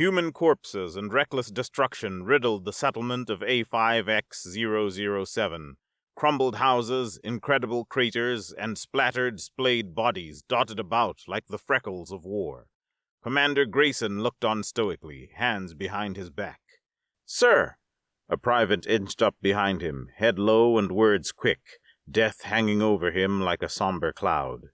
Human corpses and reckless destruction riddled the settlement of A5X007. Crumbled houses, incredible craters, and splattered, splayed bodies dotted about like the freckles of war. Commander Grayson looked on stoically, hands behind his back. "Sir!" A private inched up behind him, head low and words quick, death hanging over him like a somber cloud.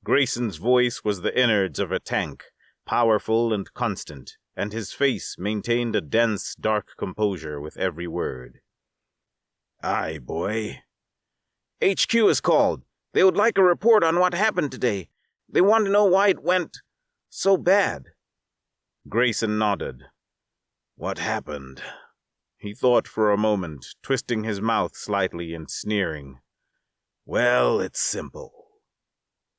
Grayson's voice was the innards of a tank, powerful and constant, and his face maintained a dense, dark composure with every word. "Aye, boy." "HQ is called. They would like a report on what happened today. They want to know why it went so bad." Grayson nodded. "What happened?" He thought for a moment, twisting his mouth slightly and sneering. "Well, it's simple."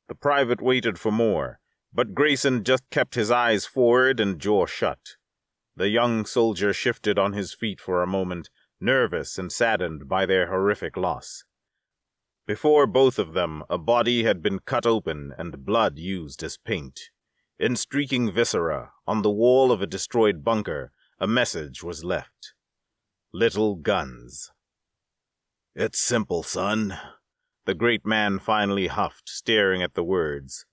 The private waited for more, but Grayson just kept his eyes forward and jaw shut. The young soldier shifted on his feet for a moment, nervous and saddened by their horrific loss. Before both of them, a body had been cut open and blood used as paint. In streaking viscera, on the wall of a destroyed bunker, a message was left. "Little guns." "It's simple, son," the great man finally huffed, staring at the words.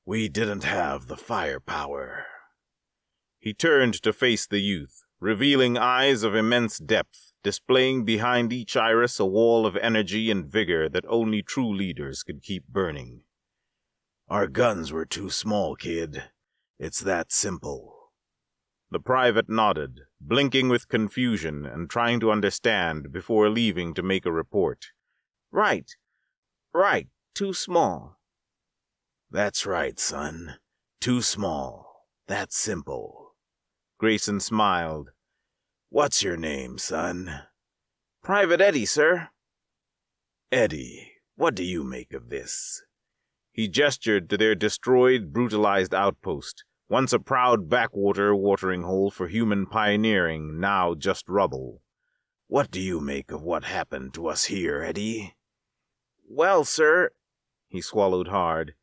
"We didn't have the firepower." He turned to face the youth, revealing eyes of immense depth, displaying behind each iris a wall of energy and vigor that only true leaders could keep burning. "Our guns were too small, kid. It's that simple." The private nodded, blinking with confusion and trying to understand before leaving to make a report. Right, too small." "That's right, son. Too small. That's simple." Grayson smiled. "What's your name, son?" "Private Eddie, sir." "Eddie, what do you make of this?" He gestured to their destroyed, brutalized outpost, once a proud backwater watering hole for human pioneering, now just rubble. "What do you make of what happened to us here, Eddie?" "Well, sir," he swallowed hard,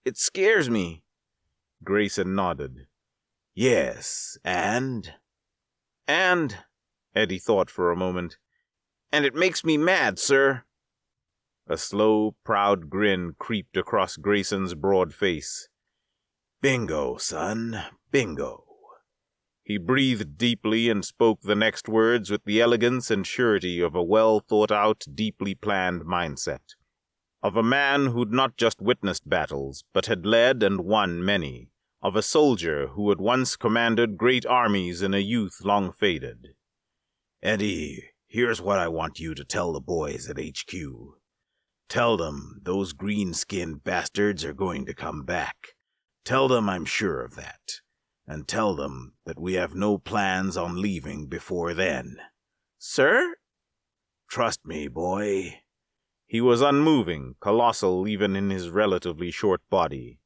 "it scares me." Grayson nodded. "Yes, and?" "And," Eddie thought for a moment, "and it makes me mad, sir." A slow, proud grin creeped across Grayson's broad face. "Bingo, son, bingo." He breathed deeply and spoke the next words with the elegance and surety of a well-thought-out, deeply planned mindset. Of a man who'd not just witnessed battles, but had led and won many. Of a soldier who had once commanded great armies in a youth long faded. "Eddie, here's what I want you to tell the boys at HQ. Tell them those green-skinned bastards are going to come back. Tell them I'm sure of that. And tell them that we have no plans on leaving before then." "Sir?" "Trust me, boy." He was unmoving, colossal even in his relatively short body.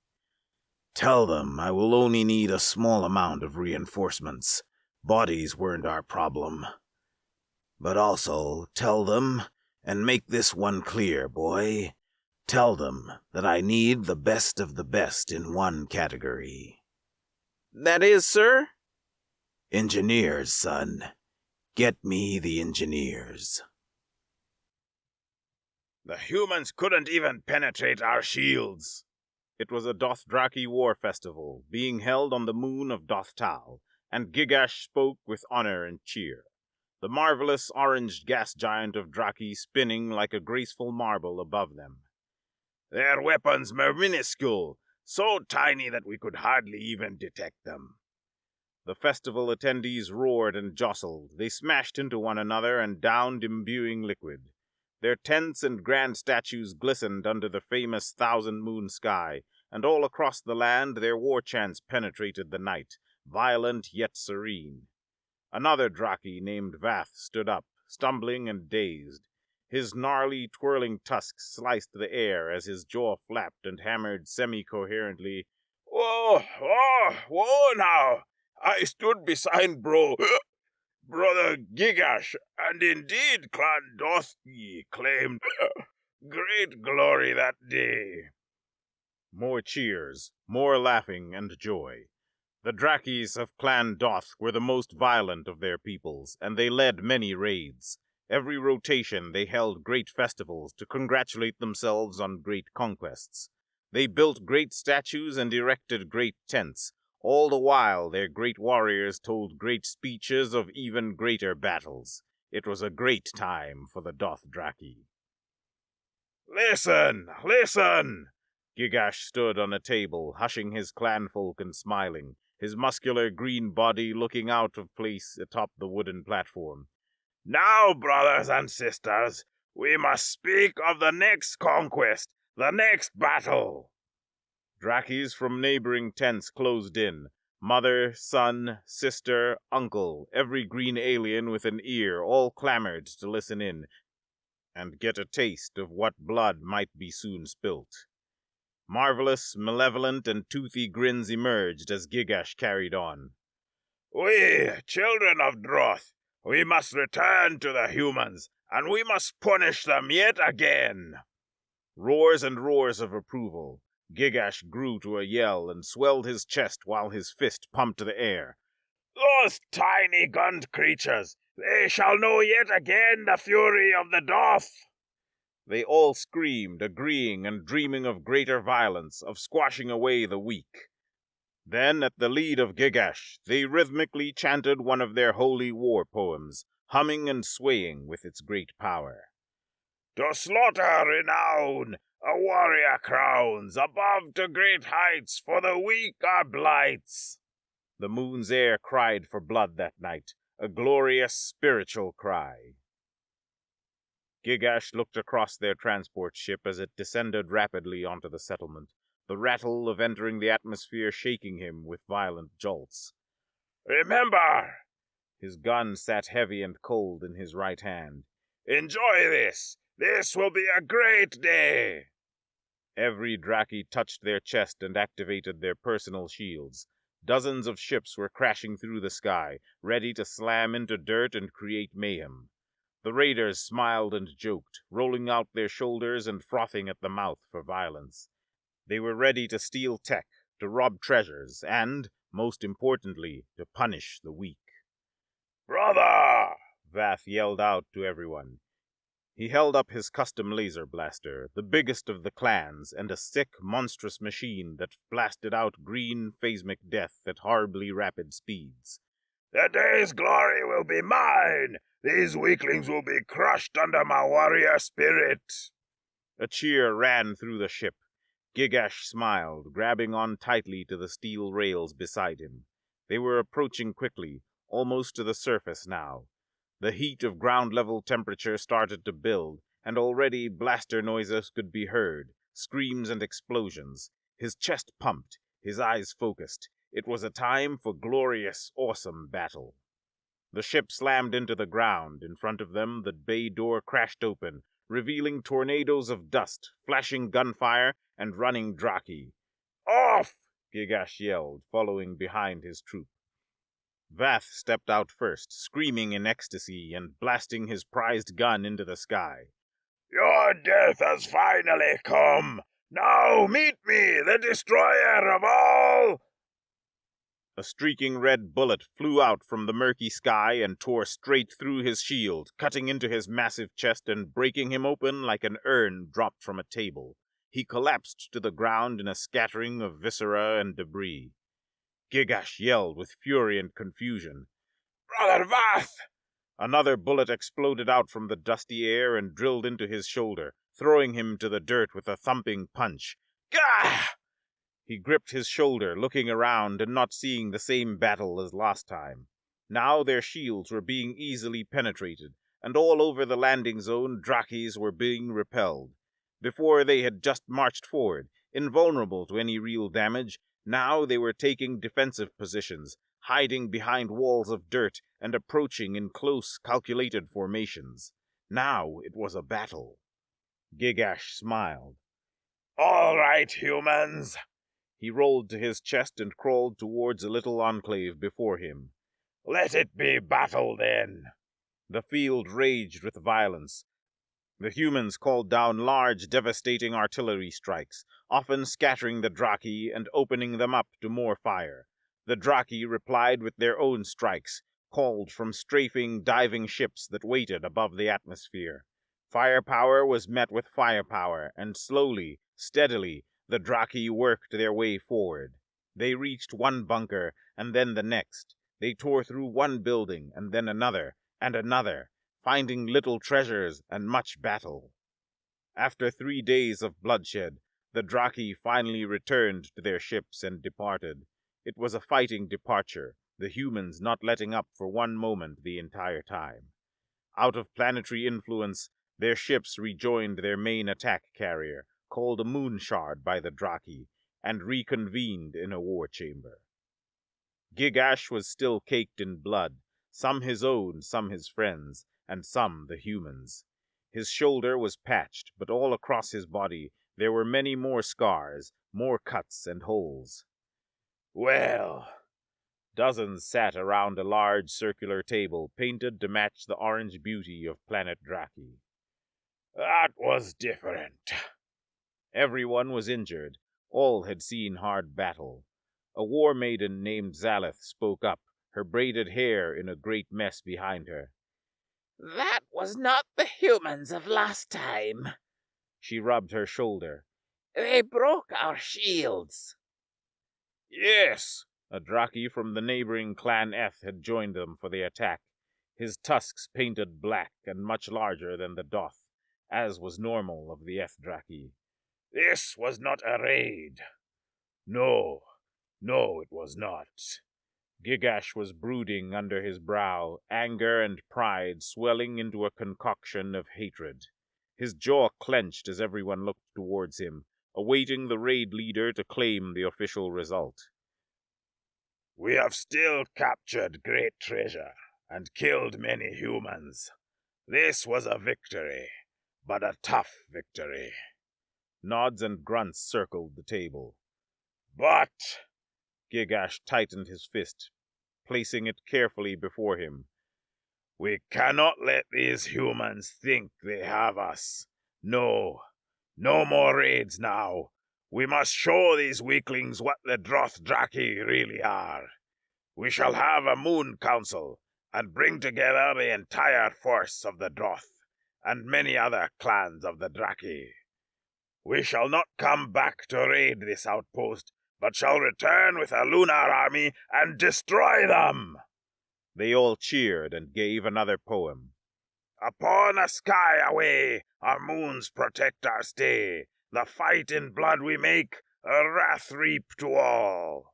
"Tell them I will only need a small amount of reinforcements. Bodies weren't our problem. But also tell them, and make this one clear, boy, tell them that I need the best of the best in one category." "That is, sir?" "Engineers, son. Get me the engineers." "The humans couldn't even penetrate our shields." It was a Dothraki war festival, being held on the moon of Dothtal, and Gigash spoke with honor and cheer. The marvelous orange gas giant of Draki spinning like a graceful marble above them. "Their weapons were minuscule, so tiny that we could hardly even detect them." The festival attendees roared and jostled. They smashed into one another and downed imbuing liquid. Their tents and grand statues glistened under the famous thousand-moon sky, and all across the land their war chants penetrated the night, violent yet serene. Another Draki named Vath stood up, stumbling and dazed. His gnarly, twirling tusks sliced the air as his jaw flapped and hammered semi-coherently, "Whoa, whoa now! I stood beside Brother Gigash, and indeed Clan Dothki claimed great glory that day." More cheers, more laughing and joy. The Drakis of Clan Doth were the most violent of their peoples, and they led many raids. Every rotation they held great festivals to congratulate themselves on great conquests. They built great statues and erected great tents. All the while their great warriors told great speeches of even greater battles. It was a great time for the Dothraki. "Listen! Listen!" Gigash stood on a table, hushing his clanfolk and smiling, his muscular green body looking out of place atop the wooden platform. "Now, brothers and sisters, we must speak of the next conquest, the next battle." Drakis from neighboring tents closed in. Mother, son, sister, uncle, every green alien with an ear all clamored to listen in and get a taste of what blood might be soon spilt. Marvelous, malevolent, and toothy grins emerged as Gigash carried on. "We, children of Droth, we must return to the humans, and we must punish them yet again." Roars and roars of approval. Gigash grew to a yell and swelled his chest while his fist pumped the air. "Those tiny gunned creatures, they shall know yet again the fury of the Doth." They all screamed, agreeing and dreaming of greater violence, of squashing away the weak. Then, at the lead of Gigash, they rhythmically chanted one of their holy war poems, humming and swaying with its great power. "To slaughter renown, a warrior crowns, above to great heights, for the weak are blights." The moon's air cried for blood that night, a glorious spiritual cry. Gigash looked across their transport ship as it descended rapidly onto the settlement, the rattle of entering the atmosphere shaking him with violent jolts. "Remember!" His gun sat heavy and cold in his right hand. "Enjoy this! This will be a great day!" Every Draki touched their chest and activated their personal shields. Dozens of ships were crashing through the sky, ready to slam into dirt and create mayhem. The raiders smiled and joked, rolling out their shoulders and frothing at the mouth for violence. They were ready to steal tech, to rob treasures, and, most importantly, to punish the weak. "Brother!" Vath yelled out to everyone. He held up his custom laser blaster, the biggest of the clans, and a sick, monstrous machine that blasted out green, phasmic death at horribly rapid speeds. "The day's glory will be mine! These weaklings will be crushed under my warrior spirit!" A cheer ran through the ship. Gigash smiled, grabbing on tightly to the steel rails beside him. They were approaching quickly, almost to the surface now. The heat of ground-level temperature started to build, and already blaster noises could be heard, screams and explosions. His chest pumped, his eyes focused. It was a time for glorious, awesome battle. The ship slammed into the ground. In front of them, the bay door crashed open, revealing tornadoes of dust, flashing gunfire, and running Draki. "Off!" Gigash yelled, following behind his troop. Vath stepped out first, screaming in ecstasy and blasting his prized gun into the sky. "Your death has finally come! Now meet me, the destroyer of all!" A streaking red bullet flew out from the murky sky and tore straight through his shield, cutting into his massive chest and breaking him open like an urn dropped from a table. He collapsed to the ground in a scattering of viscera and debris. Gigash yelled with fury and confusion. "Brother Vath!" Another bullet exploded out from the dusty air and drilled into his shoulder, throwing him to the dirt with a thumping punch. "Gah!" He gripped his shoulder, looking around and not seeing the same battle as last time. Now their shields were being easily penetrated, and all over the landing zone Drakis were being repelled. Before they had just marched forward, invulnerable to any real damage. Now they were taking defensive positions, hiding behind walls of dirt and approaching in close, calculated formations. Now it was a battle. Gigash smiled. "All right, humans." He rolled to his chest and crawled towards a little enclave before him. "Let it be battle, then." The field raged with violence. The humans called down large, devastating artillery strikes, often scattering the Draki and opening them up to more fire. The Draki replied with their own strikes, called from strafing, diving ships that waited above the atmosphere. Firepower was met with firepower, and slowly, steadily, the Draki worked their way forward. They reached one bunker, and then the next. They tore through one building, and then another, and another, finding little treasures and much battle. After 3 days of bloodshed, the Draki finally returned to their ships and departed. It was a fighting departure, the humans not letting up for one moment the entire time. Out of planetary influence, their ships rejoined their main attack carrier, called a moon shard by the Draki, and reconvened in a war chamber. Gigash was still caked in blood, some his own, some his friends, and some the humans'. His shoulder was patched, but all across his body there were many more scars, more cuts and holes. Well, dozens sat around a large circular table painted to match the orange beauty of planet Draki. That was different. Everyone was injured. All had seen hard battle. A war maiden named Zaleth spoke up, her braided hair in a great mess behind her. That was not the humans of last time. She rubbed her shoulder. They broke our shields. Yes, a Draki from the neighboring clan Eth had joined them for the attack, his tusks painted black and much larger than the Doth, as was normal of the Eth Draki. This was not a raid. No, it was not. Gigash was brooding under his brow, anger and pride swelling into a concoction of hatred. His jaw clenched as everyone looked towards him, awaiting the raid leader to claim the official result. We have still captured great treasure and killed many humans. This was a victory, but a tough victory. Nods and grunts circled the table. But Gigash tightened his fist, placing it carefully before him. We cannot let these humans think they have us. No more raids now. We must show these weaklings what the Droth Draki really are. We shall have a moon council, and bring together the entire force of the Droth, and many other clans of the Draki. We shall not come back to raid this outpost, but shall return with a lunar army and destroy them. They all cheered and gave another poem. Upon a sky away, our moons protect our stay. The fight in blood we make, a wrath reap to all.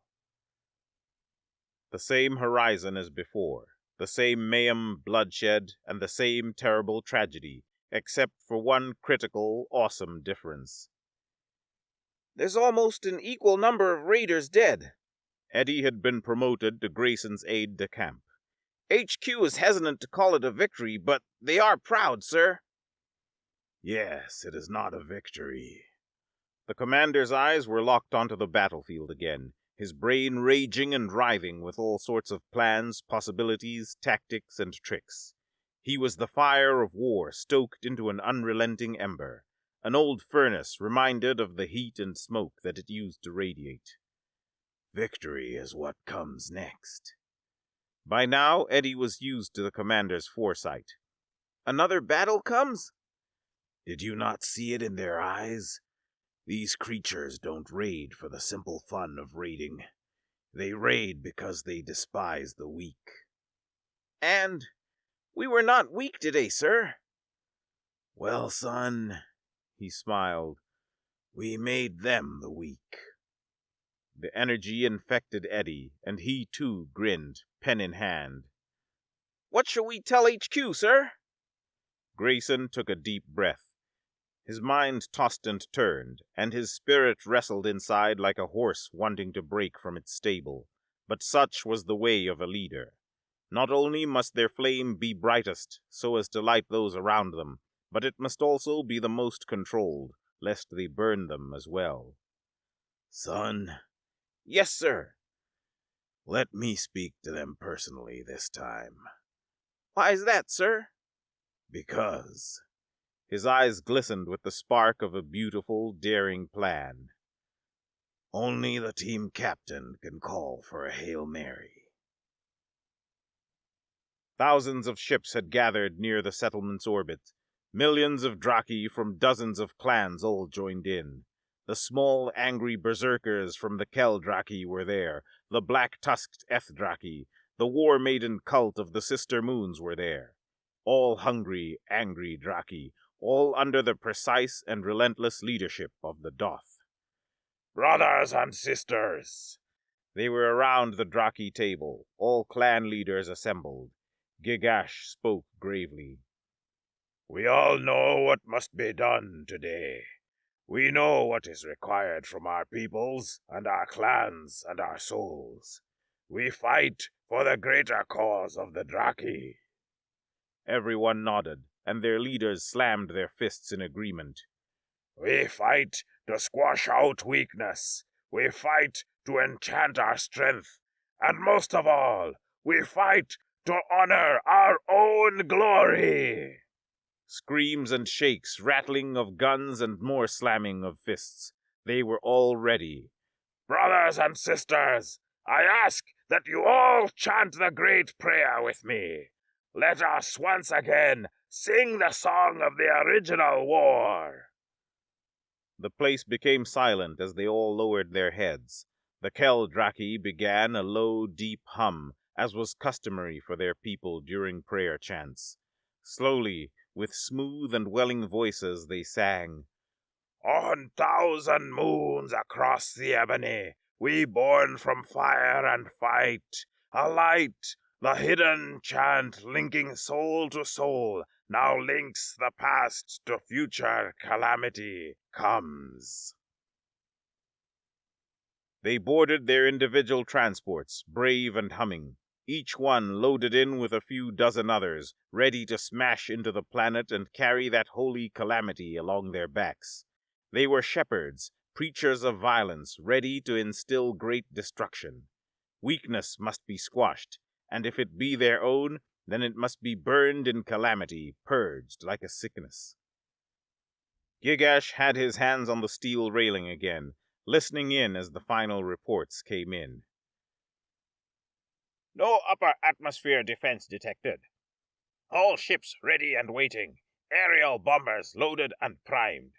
The same horizon as before, the same mayhem, bloodshed, and the same terrible tragedy, except for one critical, awesome difference. There's almost an equal number of raiders dead. Eddie had been promoted to Grayson's aide-de-camp. HQ is hesitant to call it a victory, but they are proud, sir. Yes, it is not a victory. The commander's eyes were locked onto the battlefield again, his brain raging and writhing with all sorts of plans, possibilities, tactics, and tricks. He was the fire of war stoked into an unrelenting ember, an old furnace reminded of the heat and smoke that it used to radiate. Victory is what comes next. By now, Eddie was used to the commander's foresight. Another battle comes? Did you not see it in their eyes? These creatures don't raid for the simple fun of raiding. They raid because they despise the weak. And we were not weak today, sir. Well, son, he smiled, we made them the weak. The energy infected Eddie, and he too grinned, pen in hand. What shall we tell HQ, sir? Grayson took a deep breath. His mind tossed and turned, and his spirit wrestled inside like a horse wanting to break from its stable. But such was the way of a leader. Not only must their flame be brightest, so as to light those around them, but it must also be the most controlled, lest they burn them as well. Son. Yes, sir. Let me speak to them personally this time. Why is that, sir? Because. His eyes glistened with the spark of a beautiful, daring plan. Only the team captain can call for a Hail Mary. Thousands of ships had gathered near the settlement's orbit. Millions of Draki from dozens of clans all joined in. The small, angry berserkers from the Kel Draki were there. The black-tusked Eth Draki, the war-maiden cult of the Sister Moons were there. All hungry, angry Draki, all under the precise and relentless leadership of the Doth. Brothers and sisters! They were around the Draki table, all clan leaders assembled. Gigash spoke gravely. We all know what must be done today. We know what is required from our peoples, and our clans, and our souls. We fight for the greater cause of the Draki. Everyone nodded, and their leaders slammed their fists in agreement. We fight to squash out weakness. We fight to enchant our strength. And most of all, we fight to honor our own glory. Screams and shakes, rattling of guns, and more slamming of fists. They were all ready. Brothers and sisters, I ask that you all chant the great prayer with me. Let us once again sing the song of the original war. The place became silent as they all lowered their heads. The Kel Draki began a low, deep hum, as was customary for their people during prayer chants. Slowly, with smooth and welling voices, they sang, On 1,000 moons across the ebony, we born from fire and fight, a light, the hidden chant linking soul to soul, now links the past to future calamity comes. They boarded their individual transports, brave and humming, each one loaded in with a few dozen others, ready to smash into the planet and carry that holy calamity along their backs. They were shepherds, preachers of violence, ready to instill great destruction. Weakness must be squashed, and if it be their own, then it must be burned in calamity, purged like a sickness. Gigash had his hands on the steel railing again, listening in as the final reports came in. No upper atmosphere defense detected. All ships ready and waiting. Aerial bombers loaded and primed.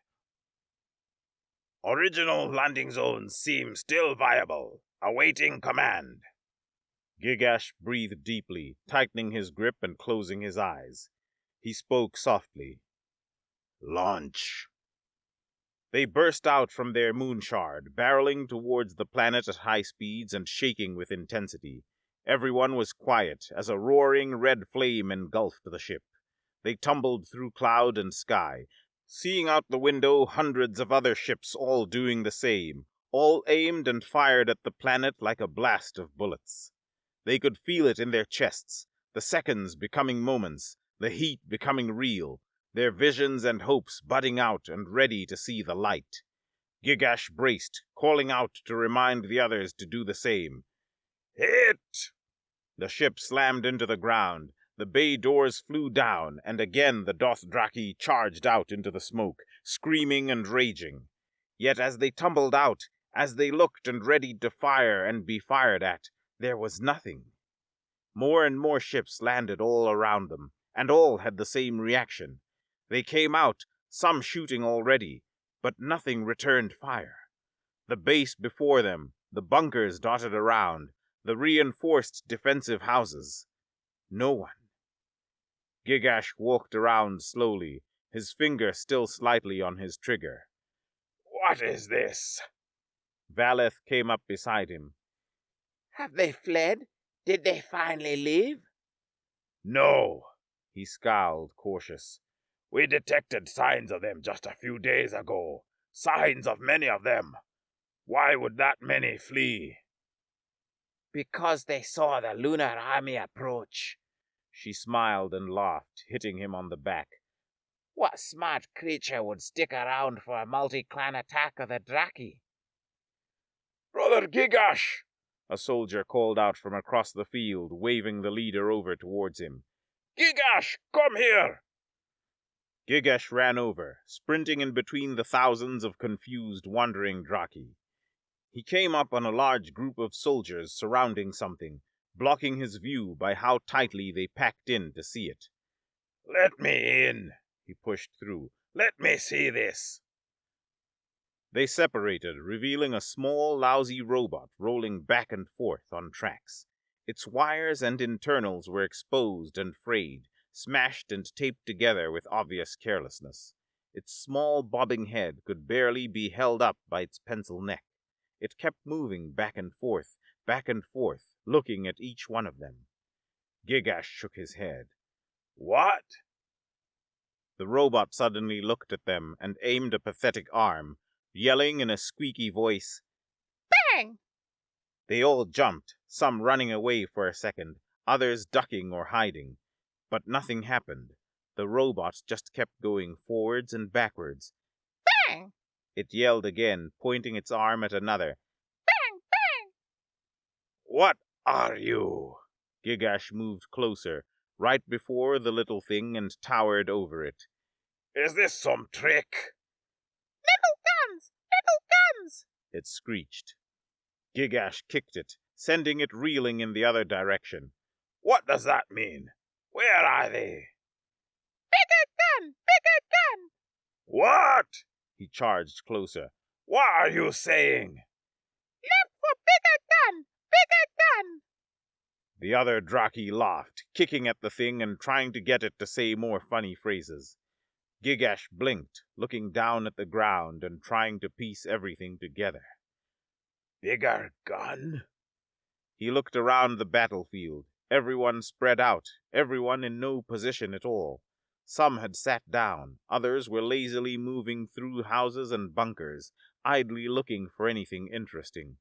Original landing zones seem still viable, awaiting command. Gigash breathed deeply, tightening his grip and closing his eyes. He spoke softly. Launch. They burst out from their moonshard, barreling towards the planet at high speeds and shaking with intensity. Everyone was quiet as a roaring red flame engulfed the ship. They tumbled through cloud and sky, seeing out the window hundreds of other ships all doing the same, all aimed and fired at the planet like a blast of bullets. They could feel it in their chests, the seconds becoming moments, the heat becoming real, their visions and hopes budding out and ready to see the light. Gigash braced, calling out to remind the others to do the same. Hit! The ship slammed into the ground, the bay doors flew down, and again the Dothraki charged out into the smoke, screaming and raging. Yet as they tumbled out, as they looked and readied to fire and be fired at, there was nothing. More and more ships landed all around them, and all had the same reaction. They came out, some shooting already, but nothing returned fire. The base before them, the bunkers dotted around, the reinforced defensive houses. No one. Gigash walked around slowly, his finger still slightly on his trigger. What is this? Valeth came up beside him. Have they fled? Did they finally leave? No, he scowled, cautious. We detected signs of them just a few days ago. Signs of many of them. Why would that many flee? Because they saw the lunar army approach. She smiled and laughed, hitting him on the back. What smart creature would stick around for a multi-clan attack of the Draki? Brother Gigash! A soldier called out from across the field, waving the leader over towards him. Gigash, come here! Gigash ran over, sprinting in between the thousands of confused, wandering Draki. He came up on a large group of soldiers surrounding something, blocking his view by how tightly they packed in to see it. "Let me in," he pushed through. "Let me see this." They separated, revealing a small, lousy robot rolling back and forth on tracks. Its wires and internals were exposed and frayed, smashed and taped together with obvious carelessness. Its small, bobbing head could barely be held up by its pencil neck. It kept moving back and forth, looking at each one of them. Gigash shook his head. "What?" The robot suddenly looked at them and aimed a pathetic arm, yelling in a squeaky voice, "Bang!" They all jumped, some running away for a second, others ducking or hiding. But nothing happened. The robot just kept going forwards and backwards. "Bang! It yelled again, pointing its arm at another. Bang! Bang!" "What are you?" Gigash moved closer, right before the little thing, and towered over it. "Is this some trick?" "Little guns! Little guns!" It screeched. Gigash kicked it, sending it reeling in the other direction. "What does that mean? Where are they?" "Bigger gun! Bigger gun!" "What?" He charged closer. "What are you saying?" "Left for bigger gun! Bigger gun!" The other Draki laughed, kicking at the thing and trying to get it to say more funny phrases. Gigash blinked, looking down at the ground and trying to piece everything together. "Bigger gun?" He looked around the battlefield, everyone spread out, everyone in no position at all. Some had sat down, others were lazily moving through houses and bunkers, idly looking for anything interesting.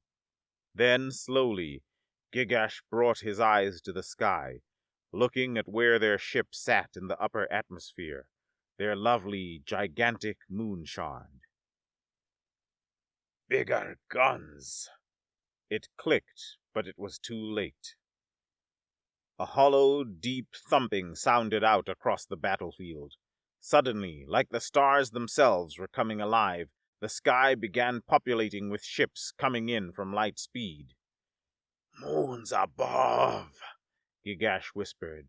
Then, slowly, Gigash brought his eyes to the sky, looking at where their ship sat in the upper atmosphere, their lovely, gigantic moon shard. "Bigger guns." It clicked, but it was too late. A hollow, deep thumping sounded out across the battlefield. Suddenly, like the stars themselves were coming alive, the sky began populating with ships coming in from light speed. "Moons above," Gigash whispered.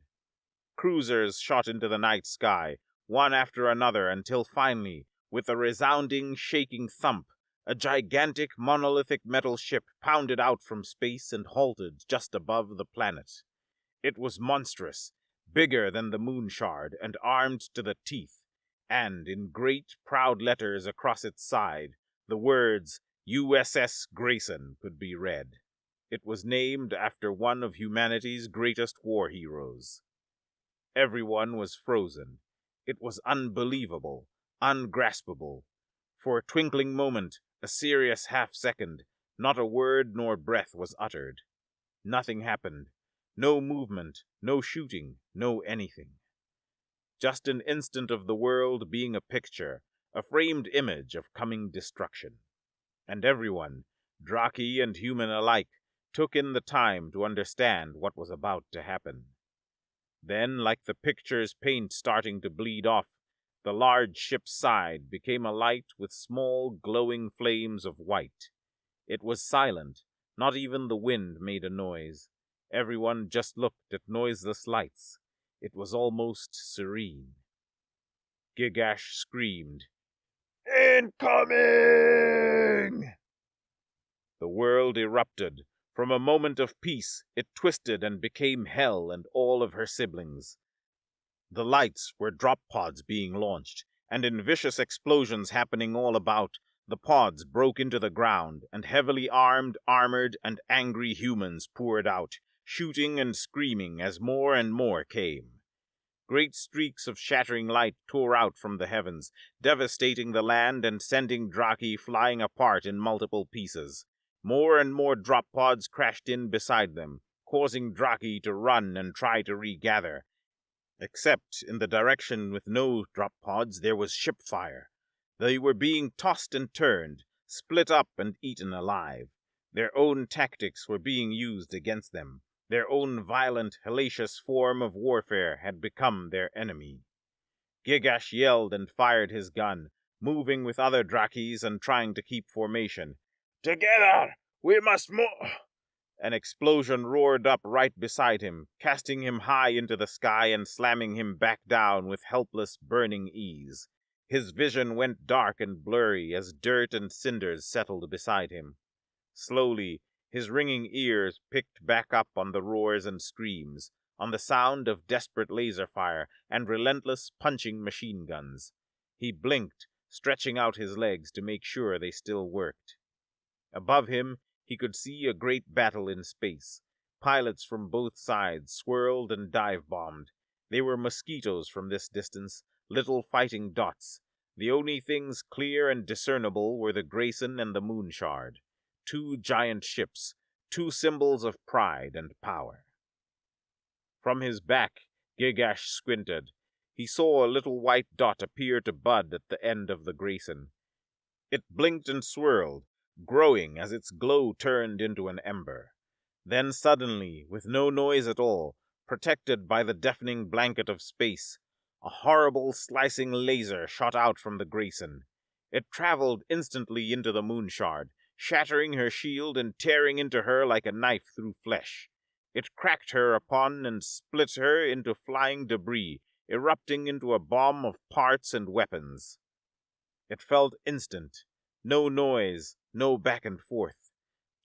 Cruisers shot into the night sky, one after another, until finally, with a resounding, shaking thump, a gigantic monolithic metal ship pounded out from space and halted just above the planet. It was monstrous, bigger than the moon shard, and armed to the teeth, and in great, proud letters across its side, the words USS Grayson could be read. It was named after one of humanity's greatest war heroes. Everyone was frozen. It was unbelievable, ungraspable. For a twinkling moment, a serious half-second, not a word nor breath was uttered. Nothing happened. No movement, no shooting, no anything. Just an instant of the world being a picture, a framed image of coming destruction. And everyone, Draki and human alike, took in the time to understand what was about to happen. Then, like the picture's paint starting to bleed off, the large ship's side became alight with small glowing flames of white. It was silent, not even the wind made a noise. Everyone just looked at noiseless lights. It was almost serene. Gigash screamed, "Incoming!" The world erupted. From a moment of peace, it twisted and became hell and all of her siblings. The lights were drop pods being launched, and in vicious explosions happening all about, the pods broke into the ground, and heavily armed, armored, and angry humans poured out, shooting and screaming as more and more came. Great streaks of shattering light tore out from the heavens, devastating the land and sending Draki flying apart in multiple pieces. More and more drop pods crashed in beside them, causing Draki to run and try to regather. Except in the direction with no drop pods, there was ship fire. They were being tossed and turned, split up and eaten alive. Their own tactics were being used against them. Their own violent, hellacious form of warfare had become their enemy. Gigash yelled and fired his gun, moving with other Drakis and trying to keep formation. Together! We must move! An explosion roared up right beside him, casting him high into the sky and slamming him back down with helpless, burning ease. His vision went dark and blurry as dirt and cinders settled beside him. Slowly, his ringing ears picked back up on the roars and screams, on the sound of desperate laser fire and relentless punching machine guns. He blinked, stretching out his legs to make sure they still worked. Above him, he could see a great battle in space. Pilots from both sides swirled and dive-bombed. They were mosquitoes from this distance, little fighting dots. The only things clear and discernible were the Grayson and the Moonshard. Two giant ships, two symbols of pride and power. From his back, Gigash squinted. He saw a little white dot appear to bud at the end of the Grayson. It blinked and swirled, growing as its glow turned into an ember. Then suddenly, with no noise at all, protected by the deafening blanket of space, a horrible slicing laser shot out from the Grayson. It traveled instantly into the Moonshard, shattering her shield and tearing into her like a knife through flesh. It cracked her upon and split her into flying debris, erupting into a bomb of parts and weapons. It felt instant. No noise, no back and forth.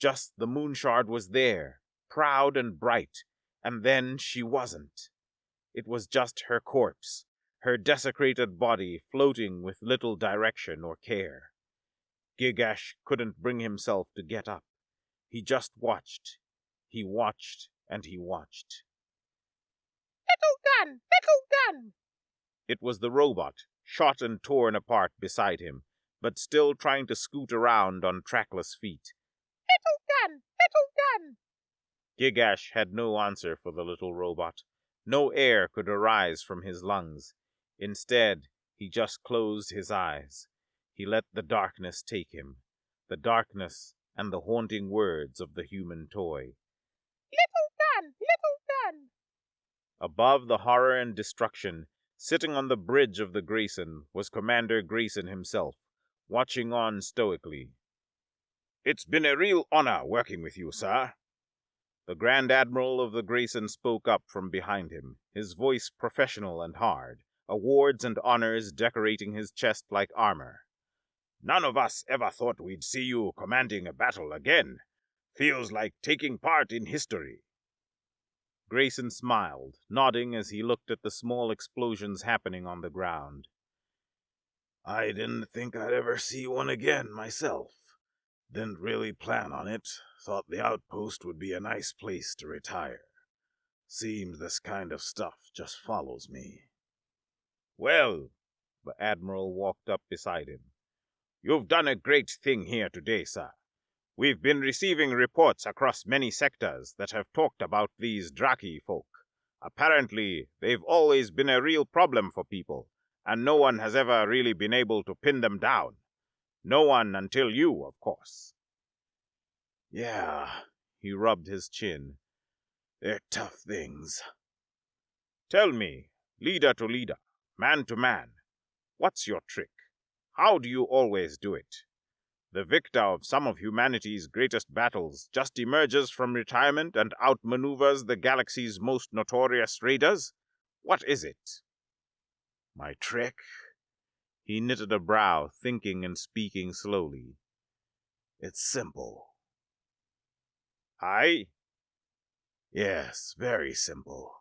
Just the Moonshard was there, proud and bright, and then she wasn't. It was just her corpse, her desecrated body floating with little direction or care. Gigash couldn't bring himself to get up. He just watched. He watched and he watched. Little gun! It was the robot, shot and torn apart beside him, but still trying to scoot around on trackless feet. Little gun! Gigash had no answer for the little robot. No air could arise from his lungs. Instead, he just closed his eyes. He let the darkness take him. The darkness and the haunting words of the human toy. Little gun! Above the horror and destruction, sitting on the bridge of the Grayson, was Commander Grayson himself, watching on stoically. It's been a real honor working with you, sir. The Grand Admiral of the Grayson spoke up from behind him, his voice professional and hard, awards and honors decorating his chest like armor. None of us ever thought we'd see you commanding a battle again. Feels like taking part in history. Grayson smiled, nodding as he looked at the small explosions happening on the ground. I didn't think I'd ever see one again myself. Didn't really plan on it. Thought the outpost would be a nice place to retire. Seems this kind of stuff just follows me. Well, the Admiral walked up beside him. You've done a great thing here today, sir. We've been receiving reports across many sectors that have talked about these Draki folk. Apparently, they've always been a real problem for people, and no one has ever really been able to pin them down. No one until you, of course. Yeah, he rubbed his chin. They're tough things. Tell me, leader to leader, man to man, what's your trick? How do you always do it? The victor of some of humanity's greatest battles just emerges from retirement and outmaneuvers the galaxy's most notorious raiders? What is it? My trick? He knitted a brow, thinking and speaking slowly. It's simple. Aye? Yes, very simple.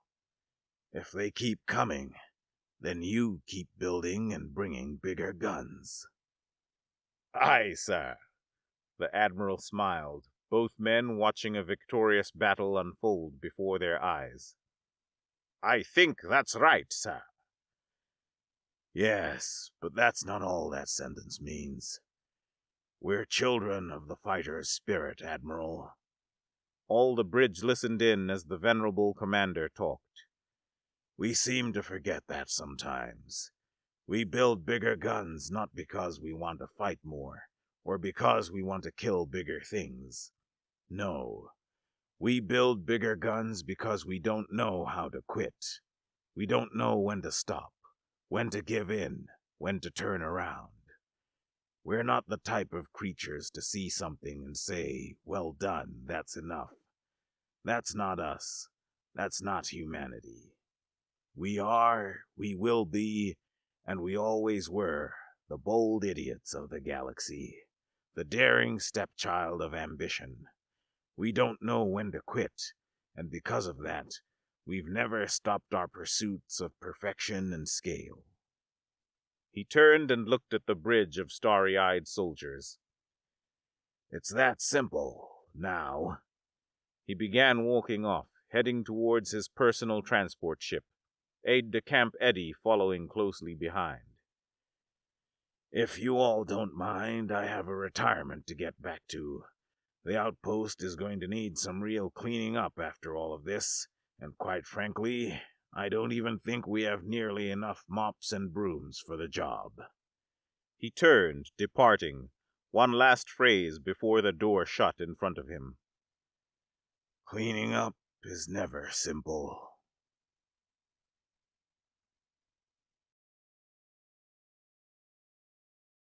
If they keep coming, then you keep building and bringing bigger guns. Aye, sir. The Admiral smiled, both men watching a victorious battle unfold before their eyes. I think that's right, sir. Yes, but that's not all that sentence means. We're children of the fighter's spirit, Admiral. All the bridge listened in as the venerable commander talked. We seem to forget that sometimes. We build bigger guns not because we want to fight more, or because we want to kill bigger things. No, we build bigger guns because we don't know how to quit. We don't know when to stop, when to give in, when to turn around. We're not the type of creatures to see something and say, well done, that's enough. That's not us. That's not humanity. We are, we will be, and we always were, the bold idiots of the galaxy, the daring stepchild of ambition. We don't know when to quit, and because of that, we've never stopped our pursuits of perfection and scale. He turned and looked at the bridge of starry-eyed soldiers. It's that simple, now. He began walking off, heading towards his personal transport ship, aide-de-camp Eddie following closely behind. If you all don't mind, I have a retirement to get back to. The outpost is going to need some real cleaning up after all of this, and quite frankly, I don't even think we have nearly enough mops and brooms for the job. He turned, departing, one last phrase before the door shut in front of him. Cleaning up is never simple.